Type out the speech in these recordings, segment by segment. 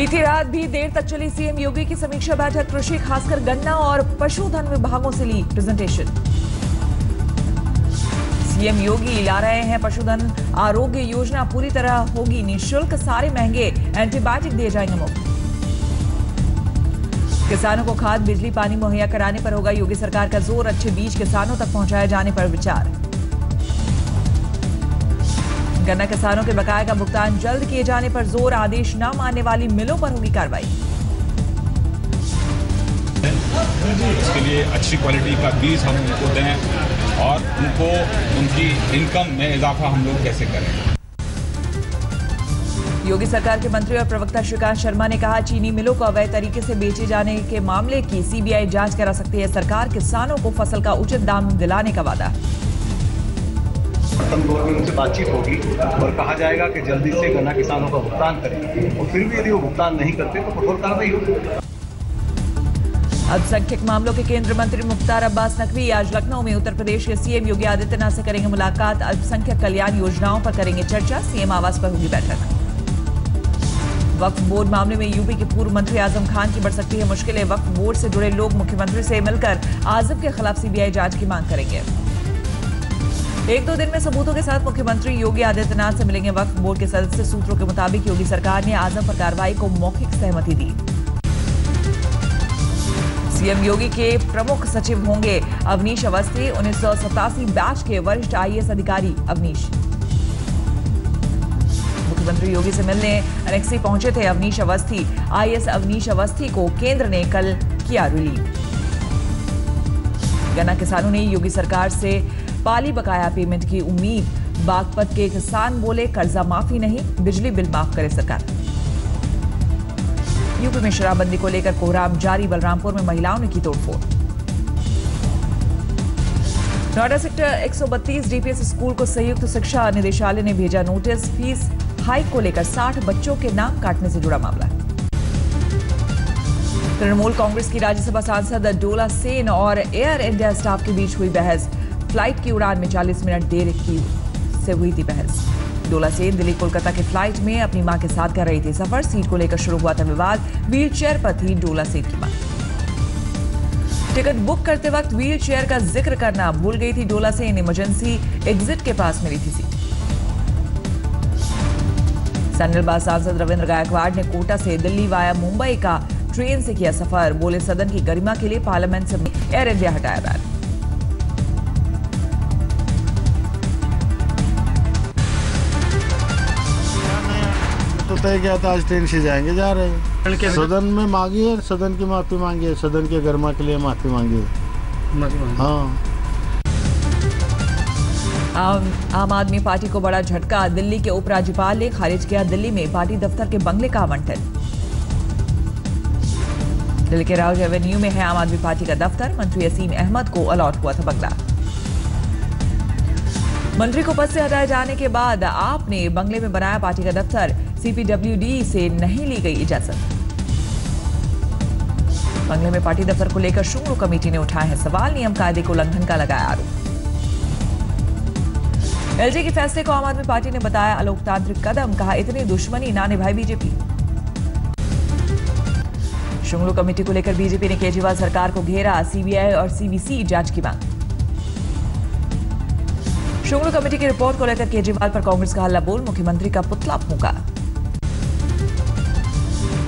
बीती रात भी देर तक चली सीएम योगी की समीक्षा बैठक। कृषि खासकर गन्ना और पशुधन विभागों से ली प्रेजेंटेशन। सीएम योगी ला रहे हैं पशुधन आरोग्य योजना, पूरी तरह होगी निःशुल्क, सारे महंगे एंटीबायोटिक दिए जाएंगे मुफ्त। किसानों को खाद बिजली पानी मुहैया कराने पर होगा योगी सरकार का जोर, अच्छे बीज किसानों तक पहुंचाए जाने पर विचार। गन्ना किसानों के बकाया का भुगतान जल्द किए जाने पर जोर, आदेश न मानने वाली मिलों पर होगी कार्रवाई। इसके लिए अच्छी क्वालिटी का बीज हम उनको दें और उनको उनकी इनकम में इजाफा हम लोग कैसे करें। योगी सरकार के मंत्री और प्रवक्ता श्रीकांत शर्मा ने कहा, चीनी मिलों को अवैध तरीके से बेचे जाने के मामले की सीबीआई जांच करा सकती है सरकार। किसानों को फसल का उचित दाम दिलाने का वादा। दौर में उनसे बातचीत होगी और कहा जाएगा कि जल्दी से गन्ना किसानों का भुगतान करें और फिर भी यदि वो भुगतान नहीं करते तो कठोर कार्रवाई होगी। अल्पसंख्यक मामलों के केंद्रीय मंत्री मुख्तार अब्बास नकवी आज लखनऊ में उत्तर प्रदेश के सीएम योगी आदित्यनाथ से करेंगे मुलाकात। अल्पसंख्यक कल्याण योजनाओं पर करेंगे चर्चा, सीएम आवास पर होगी बैठक। वक्फ बोर्ड मामले में यूपी के पूर्व मंत्री आजम खान की बढ़ सकती है मुश्किलें। वक्फ बोर्ड से जुड़े लोग मुख्यमंत्री से मिलकर आजम के खिलाफ सीबीआई जांच की मांग करेंगे। एक दो दिन में सबूतों के साथ मुख्यमंत्री योगी आदित्यनाथ से मिलेंगे वक्फ बोर्ड के सदस्य। सूत्रों के मुताबिक योगी सरकार ने आजम पर कार्रवाई को मौखिक सहमति दी। सीएम योगी के प्रमुख सचिव होंगे अवनीश अवस्थी। 1987 बैच के वरिष्ठ आईएएस अधिकारी अवनीश मुख्यमंत्री योगी से मिलने एनेक्सी पहुंचे थे। अवनीश अवस्थी आईएएस अवनीश अवस्थी को केंद्र ने कल किया रिलीव। गन्ना किसानों ने योगी सरकार से पाली बकाया पेमेंट की उम्मीद। बागपत के किसान बोले, कर्जा माफी नहीं, बिजली बिल माफ करे सरकार। यूपी में शराबबंदी को लेकर कोहराम जारी। बलरामपुर में महिलाओं ने की तोड़फोड़। नोएडा सेक्टर 132 डीपीएस स्कूल को संयुक्त शिक्षा निदेशालय ने भेजा नोटिस। फीस हाइक को लेकर 60 बच्चों के नाम काटने से जुड़ा मामला। तृणमूल कांग्रेस की राज्यसभा सांसद डोला सेन और एयर इंडिया स्टाफ के बीच हुई बहस। फ्लाइट की उड़ान में 40 मिनट देर से हुई थी बहस। डोला सेन दिल्ली कोलकाता की फ्लाइट में अपनी मां के साथ कर रही थी सफर। सीट को लेकर शुरू हुआ था विवाद। व्हील चेयर पर थी डोला सेन की मां। टिकट बुक करते वक्त व्हील चेयर का जिक्र करना भूल गई थी डोला सेन। इमरजेंसी एग्जिट के पास मिली थी सीट। सन्निलबाग सांसद रविंद्र गायकवाड़ ने कोटा से दिल्ली वाया मुंबई का ट्रेन से किया सफर। बोले, सदन की गरिमा के लिए पार्लियामेंट से एयर इंडिया हटाया बैन। तो तय किया था आज ट्रेन से जाएंगे, जा रहे हैं। सदन में मांगी है, सदन की माफी मांगी है, सदन के गरिमा के लिए माफी मांगी है। हाँ। आम आदमी पार्टी को बड़ा झटका। दिल्ली के उपराज्यपाल ने खारिज किया दिल्ली में पार्टी दफ्तर के बंगले का आवंटन। दिल्ली के राउज एवेन्यू में है आम आदमी पार्टी का दफ्तर। मंत्री असीम अहमद को अलॉट हुआ था बंगला। मंत्री को पद से हटाए जाने के बाद आपने बंगले में बनाया पार्टी का दफ्तर। सीपीडब्ल्यूडी से नहीं ली गई इजाजत। बंगले में पार्टी दफ्तर को लेकर शुंगलू कमेटी ने उठाए हैं सवाल। नियम कायदे को उल्लंघन का लगाया आरोप। एलजी के फैसले को आम आदमी पार्टी ने बताया अलोकतांत्रिक कदम। कहा, इतनी दुश्मनी ना निभाए बीजेपी। शुंगलू कमेटी को लेकर बीजेपी ने केजरीवाल सरकार को घेरा। सीबीआई और सीवीसी जांच की मांग। शुंगलू कमेटी की रिपोर्ट को लेकर केजरीवाल पर कांग्रेस का हल्ला बोल। मुख्यमंत्री का पुतला फूंका।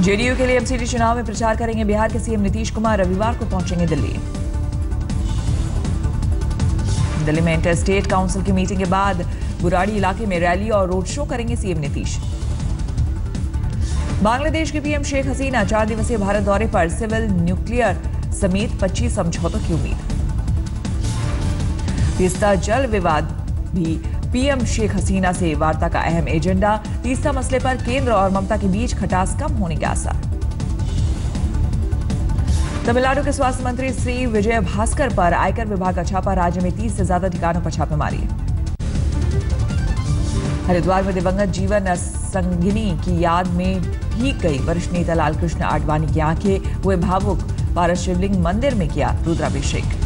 जेडीयू के लिए एमसीडी चुनाव में प्रचार करेंगे बिहार के सीएम नीतीश कुमार। रविवार को पहुंचेंगे दिल्ली। दिल्ली में इंटर स्टेट काउंसिल की मीटिंग के बाद बुराड़ी इलाके में रैली और रोड शो करेंगे सीएम नीतीश। बांग्लादेश की पीएम शेख हसीना 4 दिवसीय भारत दौरे पर। सिविल, न्यूक्लियर समेत 25 समझौतों की उम्मीद। तीस्ता जल विवाद भी पीएम शेख हसीना से वार्ता का अहम एजेंडा। तीस्ता मसले पर केंद्र और ममता के बीच खटास कम होने के आसार। तमिलनाडु के स्वास्थ्य मंत्री श्री विजय भास्कर पर आयकर विभाग का छापा। राज्य में 30 से ज्यादा ठिकानों पर छापेमारी। हरिद्वार में दिवंगत जीवन संगिनी की याद में भीग गई वरिष्ठ नेता लालकृष्ण आडवाणी की आंखें। हुए भावुक। पारस शिवलिंग मंदिर में किया रुद्राभिषेक।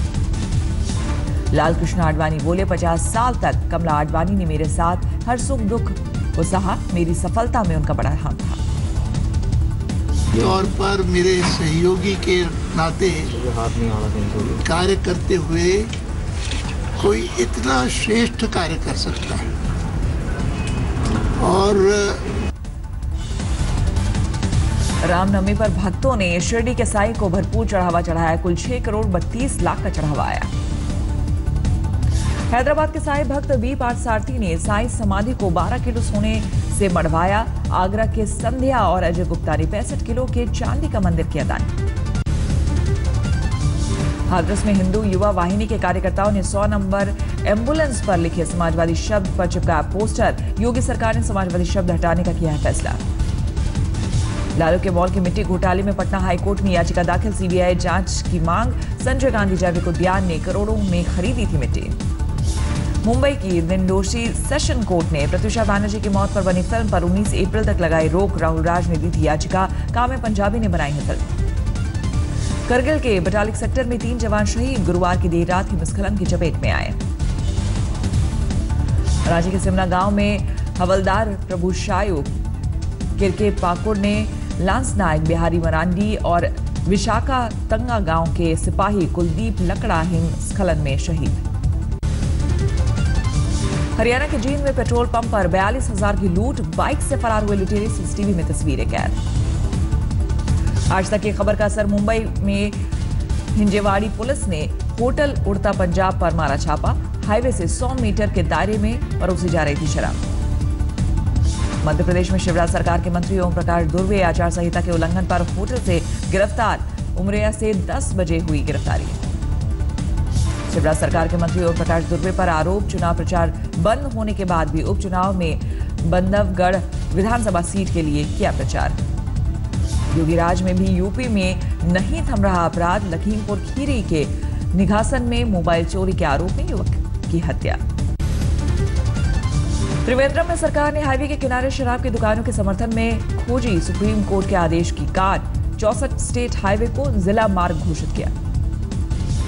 लालकृष्ण आडवाणी बोले, 50 साल तक कमला आडवाणी ने मेरे साथ हर सुख दुख को सहा। मेरी सफलता में उनका बड़ा हाथ था। तौर पर मेरे सहयोगी के नाते कार्य करते हुए कोई इतना श्रेष्ठ कार्य कर सकता है। और रामनवमी पर भक्तों ने शिरडी के साईं को भरपूर चढ़ावा चढ़ाया। कुल 6 करोड़ 32 लाख का चढ़ावा आया। हैदराबाद के साईं भक्त वी पार्थसारथी ने साईं समाधि को 12 किलो सोने से मढ़वाया। आगरा के संध्या और अजय गुप्ता ने 65 किलो के चांदी का मंदिर किया दान। हाथरस में हिंदू युवा वाहिनी के कार्यकर्ताओं ने 100 नंबर एम्बुलेंस पर लिखे समाजवादी शब्द पर चिपकाया पोस्टर। योगी सरकार ने समाजवादी शब्द हटाने का किया है फैसला। लालू के मॉल के मिट्टी घोटाले में पटना हाईकोर्ट में याचिका दाखिल। सीबीआई जांच की मांग। संजय गांधी जैविक उद्यान ने करोड़ों में खरीदी थी मिट्टी। मुंबई की दिनदोषी सेशन कोर्ट ने प्रत्युषा बनर्जी की मौत पर बनी फिल्म पर 19 अप्रैल तक लगाई रोक। राहुल राज ने दी थी याचिका। कामे पंजाबी ने बनाई है फिल्म। करगिल के बटालिक सेक्टर में 3 जवान शहीद। गुरुवार की देर रात हिमस्खलन की चपेट में आए। रांची के सिमना गांव में हवलदार प्रभुशायु किरके पाकुड़ ने लांस नायक बिहारी मरांडी और विशाखा तंगा गांव के सिपाही कुलदीप लकड़ा हिमस्खलन में शहीद। हरियाणा के जींद में पेट्रोल पंप पर 42,000 की लूट। बाइक से फरार हुए लुटेरे। सीसीटीवी में तस्वीरें कैद। आज तक की खबर का असर। मुंबई में हिंजेवाड़ी पुलिस ने होटल उड़ता पंजाब पर मारा छापा। हाईवे से 100 मीटर के दायरे में परोसी जा रही थी शराब। मध्य प्रदेश में शिवराज सरकार के मंत्री ओम प्रकाश दुर्वे आचार संहिता के उल्लंघन पर होटल से गिरफ्तार। उमरिया से 10 बजे हुई गिरफ्तारी। शिवराज सरकार के मंत्री ओम प्रकाश दुर्वे पर आरोप। चुनाव प्रचार बंद होने के बाद भी उपचुनाव में बंधवगढ़ विधानसभा सीट के लिए किया प्रचार। योगी राज में भी यूपी में नहीं थम रहा अपराध। लखीमपुर खीरी के निघासन में मोबाइल चोरी के आरोप में युवक की हत्या। त्रिवेंद्रम में सरकार ने हाईवे के किनारे शराब की दुकानों के समर्थन में खोजी सुप्रीम कोर्ट के आदेश की काट। 64 स्टेट हाईवे को जिला मार्ग घोषित किया।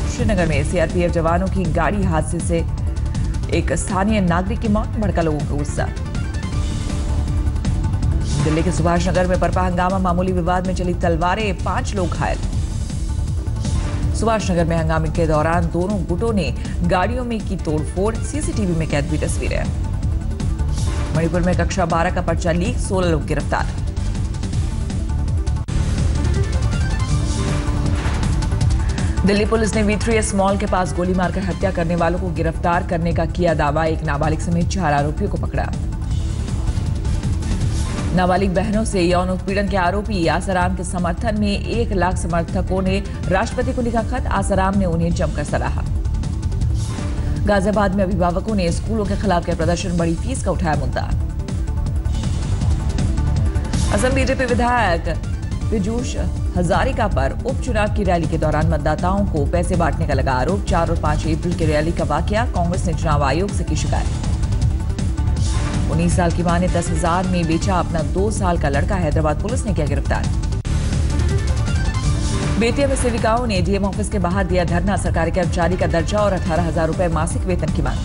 श्रीनगर में सीआरपीएफ जवानों की गाड़ी हादसे से एक स्थानीय नागरिक की मौत। भड़का लोगों का गुस्सा। दिल्ली के सुभाष नगर में बरपा हंगामा। मामूली विवाद में चली तलवारें। 5 लोग घायल। सुभाष नगर में हंगामे के दौरान दोनों गुटों ने गाड़ियों में की तोड़फोड़। सीसीटीवी में कैद हुई तस्वीरें। मणिपुर में कक्षा 12 का पर्चा लीक। 16 लोग गिरफ्तार। दिल्ली पुलिस ने V3S मॉल के पास गोली मारकर हत्या करने वालों को गिरफ्तार करने का किया दावा। एक नाबालिग समेत 4 आरोपियों को पकड़ा। नाबालिग बहनों से यौन उत्पीड़न के आरोपी आसाराम के समर्थन में 1 लाख समर्थकों ने राष्ट्रपति को लिखा खत। आसाराम ने उन्हें जमकर सराहा। गाजियाबाद में अभिभावकों ने स्कूलों के खिलाफ किया प्रदर्शन। बड़ी फीस का उठाया मुद्दा। असम बीजेपी विधायक पीयूष हजारिका पर उपचुनाव की रैली के दौरान मतदाताओं को पैसे बांटने का लगा आरोप। 4 और 5 अप्रैल की रैली का वाकया। कांग्रेस ने चुनाव आयोग से की शिकायत। 19 साल की मां ने 10,000 में बेचा अपना 2 साल का लड़का। हैदराबाद पुलिस ने किया गिरफ्तार। बेतिया में सेविकाओं ने डीएम ऑफिस के बाहर दिया धरना। सरकारी कर्मचारी का दर्जा और 18,000 रुपए मासिक वेतन की मांग।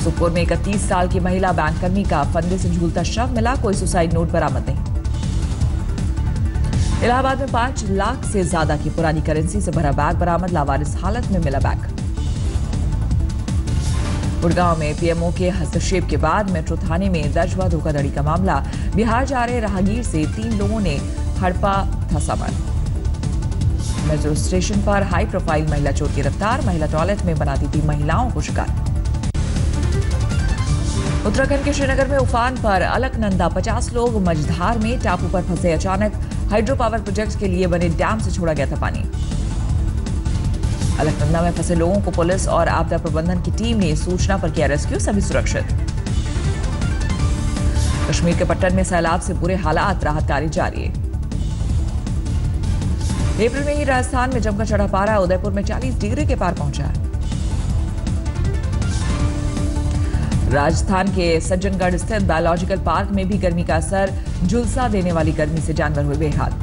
सुखपुर में 31 साल की महिला बैंककर्मी का फंदे से झूलता शव मिला। कोई सुसाइड नोट बरामद नहीं। इलाहाबाद में 5 लाख से ज्यादा की पुरानी करेंसी से भरा बैग बरामद। लावारिस हालत में मिला बैग। गुड़गांव में पीएमओ के हस्तक्षेप के बाद मेट्रो थाने में दर्ज हुआ धोखाधड़ी का मामला। बिहार जा रहे राहगीर से 3 लोगों ने हड़पा था सामान। मेट्रो स्टेशन पर हाई प्रोफाइल महिला चोर गिरफ्तार। महिला टॉयलेट में बनाती थी महिलाओं को शिकार। उत्तराखंड के श्रीनगर में उफान पर अलकनंदा। 50 लोग मझधार में। टापू पर फंसे। अचानक हाइड्रो पावर प्रोजेक्ट के लिए बने डैम से छोड़ा गया था पानी। अलकनंदा में फंसे लोगों को पुलिस और आपदा प्रबंधन की टीम ने सूचना पर किया रेस्क्यू। सभी सुरक्षित। कश्मीर के पट्टन में सैलाब से बुरे हालात। राहत कार्य जारी। अप्रैल में ही राजस्थान में जमकर चढ़ा पारा। उदयपुर में 40 डिग्री के पार पहुंचा। राजस्थान के सज्जनगढ़ स्थित बायोलॉजिकल पार्क में भी गर्मी का असर। झुलसा देने वाली गर्मी से जानवर हुए बेहाल।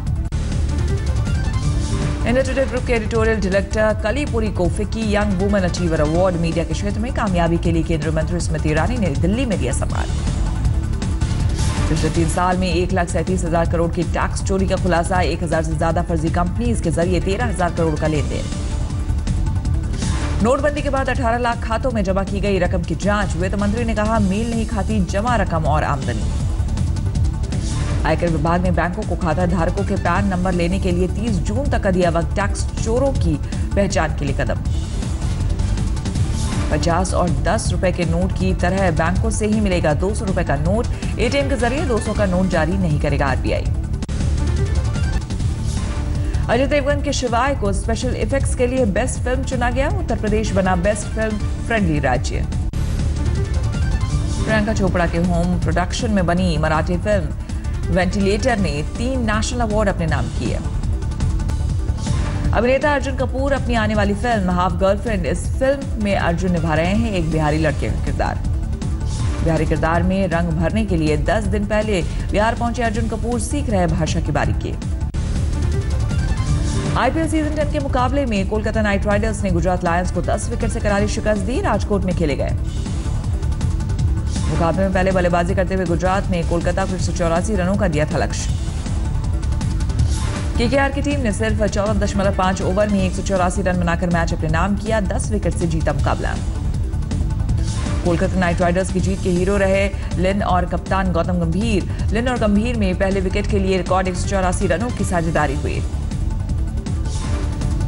इंडिया टुडे ग्रुप के एडिटोरियल डायरेक्टर कलीपुरी को FICCI young women achiever award. Media के क्षेत्र में कामयाबी के लिए केंद्रीय मंत्री स्मृति ईरानी ने दिल्ली में दिया सम्मान। पिछले 3 साल में 1,37,000 करोड़ की टैक्स चोरी का खुलासा, 1,000 से ज्यादा फर्जी कंपनीज के जरिए 13,000 करोड़ का लेन देन। नोटबंदी के बाद 18 लाख खातों में जमा की गई रकम की जांच, वित्त मंत्री ने कहा मेल नहीं खाती जमा रकम और आमदनी। आयकर विभाग ने बैंकों को खाता धारकों के पैन नंबर लेने के लिए 30 जून तक का दिया वक्त, टैक्स चोरों की पहचान के लिए कदम। 50 और 10 रुपए के नोट की तरह बैंकों से ही मिलेगा 200 रुपए का नोट, एटीएम के जरिए 200 का नोट जारी नहीं करेगा आरबीआई। अजय देवगन के शिवाय को स्पेशल इफेक्ट्स के लिए बेस्ट फिल्म चुना गया, उत्तर प्रदेश बना बेस्ट फिल्म फ्रेंडली राज्य। प्रियंका चोपड़ा के होम प्रोडक्शन में बनी मराठी फिल्म वेंटिलेटर ने 3 नेशनल अवार्ड अपने नाम किए। अभिनेता अर्जुन कपूर अपनी आने वाली फिल्म हाफ गर्लफ्रेंड, इस फिल्म में अर्जुन निभा रहे हैं एक बिहारी लड़के का किरदार। बिहारी किरदार में रंग भरने के लिए 10 दिन पहले बिहार पहुंचे अर्जुन कपूर, सीख रहे भाषा की बारीकी। आईपीएल सीजन 10 के मुकाबले में कोलकाता नाइट राइडर्स ने गुजरात लायंस को 10 विकेट से करारी शिकस्त दी, राजकोट में खेले गए मुकाबले में पहले बल्लेबाजी करते हुए गुजरात ने कोलकाता को 184 रनों का दिया था लक्ष्य। केकेआर की टीम ने सिर्फ 14.5 ओवर में 184 रन बनाकर मैच अपने नाम किया, 10 विकेट से जीता मुकाबला। कोलकाता नाइट राइडर्स की जीत के हीरो रहे लिन और कप्तान गौतम गंभीर। लिन और गंभीर में पहले विकेट के लिए रिकॉर्ड 184 रनों की साझेदारी हुई।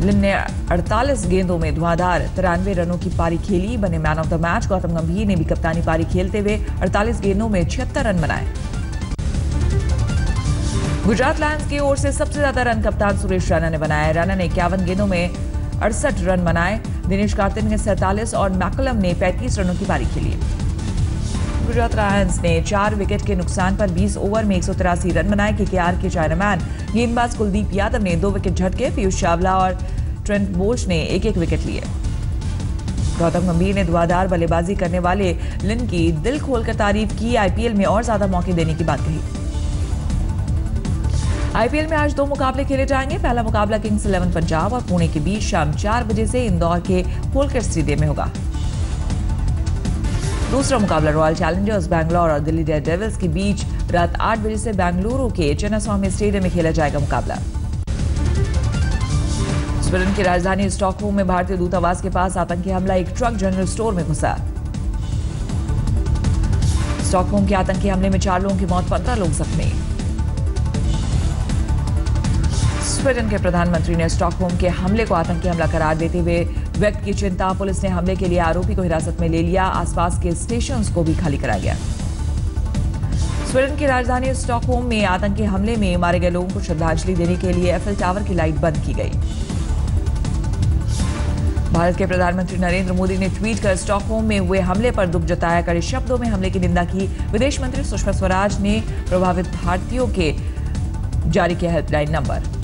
लिन ने 48 गेंदों में धुआंधार 93 रनों की पारी खेली, बने man of the match. Gautam गंभीर ने भी कप्तानी पारी खेलते हुए 48 गेंदों में 76 रन बनाए। गुजरात लायंस की ओर से सबसे ज्यादा रन कप्तान सुरेश रैना ने बनाए। रैना ने 51 गेंदों में 68 रन बनाए। दिनेश कार्तिक ने 47 और मैकलम ने 35 रनों की पारी खेली। गुजरात लायंस ने 4 विकेट के नुकसान पर 20 ओवर में 183 रन बनाए। केकेआर के चाइनामैन गेंदबाज कुलदीप यादव ने 2 विकेट झटके। पीयूष चावला और ट्रेंट बोल्ट ने 1-1 विकेट लिए। गौतम गंभीर ने धुआंधार बल्लेबाजी करने वाले लिन की दिल खोलकर तारीफ की, आईपीएल में और ज्यादा मौके देने की बात कही। आईपीएल में आज 2 मुकाबले खेले जाएंगे। पहला मुकाबला किंग्स 11 पंजाब और पुणे के बीच शाम 4 बजे से इंदौर के होलकर स्टेडियम में होगा। दूसरा मुकाबला रॉयल चैलेंजर्स बैंगलोर और दिल्ली डेयरडेविल्स के बीच रात 8 बजे से बेंगलुरु के चिन्नास्वामी स्टेडियम में खेला जाएगा मुकाबला। स्वीडन की राजधानी स्टॉकहोम में भारतीय दूतावास के पास आतंकी हमला, एक ट्रक जनरल स्टोर में घुसा। स्टॉकहोम के आतंकी हमले में 4 लोगों की मौत, 15 लोग जख्मी। स्वीडन के प्रधानमंत्री ने स्टॉकहोम के हमले को आतंकी हमला करार देते हुए व्यक्त की चिंता। पुलिस ने हमले के लिए आरोपी को हिरासत में ले लिया, आसपास के स्टेशंस को भी खाली कराया गया। स्वीडन की राजधानी स्टॉकहोम में आतंकी हमले में मारे गए लोगों को श्रद्धांजलि देने के लिए एफएल टावर की लाइट बंद की गई। भारत के प्रधानमंत्री नरेंद्र मोदी ने ट्वीट कर स्टॉकहोम में हुए हमले पर दुख जताया, कड़े शब्दों में हमले की निंदा की। विदेश मंत्री सुषमा स्वराज ने प्रभावित भारतीयों के जारी किया हेल्पलाइन नंबर।